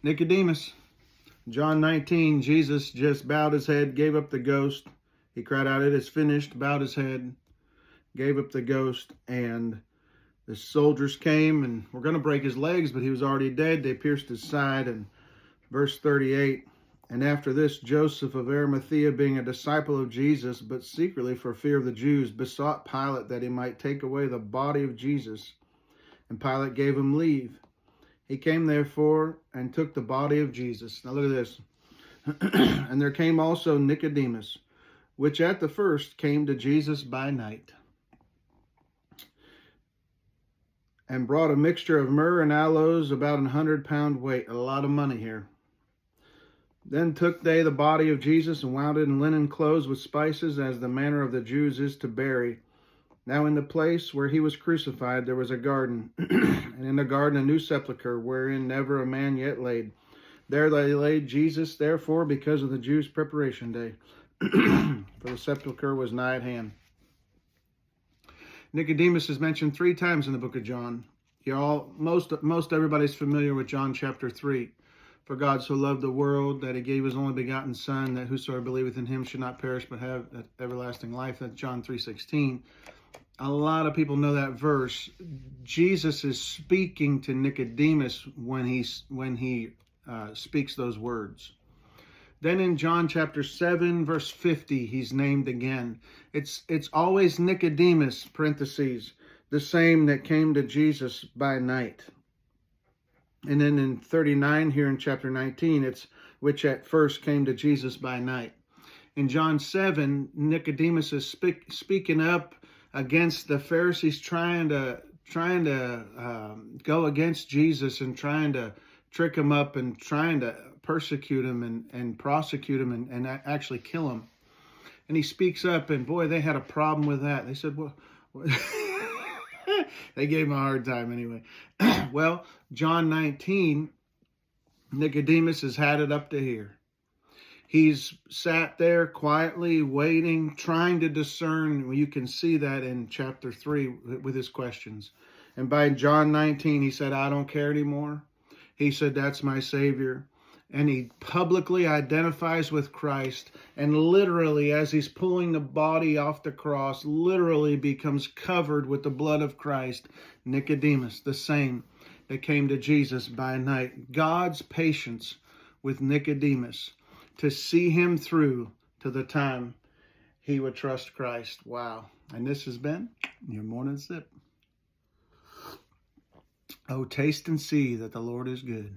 Nicodemus. John 19, Jesus just bowed his head, gave up the ghost. He cried out, "It is finished," bowed his head, gave up the ghost, and the soldiers came and were going to break his legs, but he was already dead. They pierced his side. And verse 38, and after this, Joseph of Arimathea, being a disciple of Jesus, but secretly for fear of the Jews, besought Pilate that he might take away the body of Jesus. And Pilate gave him leave. He came therefore and took the body of Jesus. Now look at this. And there came also Nicodemus, which at the first came to Jesus by night, and brought a mixture of myrrh and aloes, about 100-pound weight. A lot of money here. Then took they the body of Jesus and wound it in linen clothes with spices, as the manner of the Jews is to bury. Now in the place where he was crucified there was a garden, and in the garden a new sepulchre, wherein never a man yet laid. There they laid Jesus, therefore, because of the Jews' preparation day, for the sepulchre was nigh at hand. Nicodemus is mentioned 3 times in the book of John. Most everybody's familiar with John chapter 3. For God so loved the world that he gave his only begotten Son, that whosoever believeth in him should not perish but have everlasting life. That's John 3:16. A lot of people know that verse. Jesus is speaking to Nicodemus when he speaks those words. Then in John chapter 7, verse 50, he's named again. It's always Nicodemus, parentheses, the same that came to Jesus by night. And then in 39 here in chapter 19, it's which at first came to Jesus by night. In John 7, Nicodemus is speaking up against the Pharisees trying to go against Jesus and trying to trick him up and trying to persecute him and prosecute him and actually kill him. And he speaks up, and boy, they had a problem with that. They said, well, they gave him a hard time anyway. Well, John 19, Nicodemus has had it up to here. He's sat there quietly waiting, trying to discern. You can see that in chapter 3 with his questions. And by John 19, he said, I don't care anymore. He said, that's my Savior. And he publicly identifies with Christ, and literally, as he's pulling the body off the cross, literally becomes covered with the blood of Christ. Nicodemus, the same that came to Jesus by night. God's patience with Nicodemus to see him through to the time he would trust Christ. Wow. And this has been your morning sip. Oh, taste and see that the Lord is good.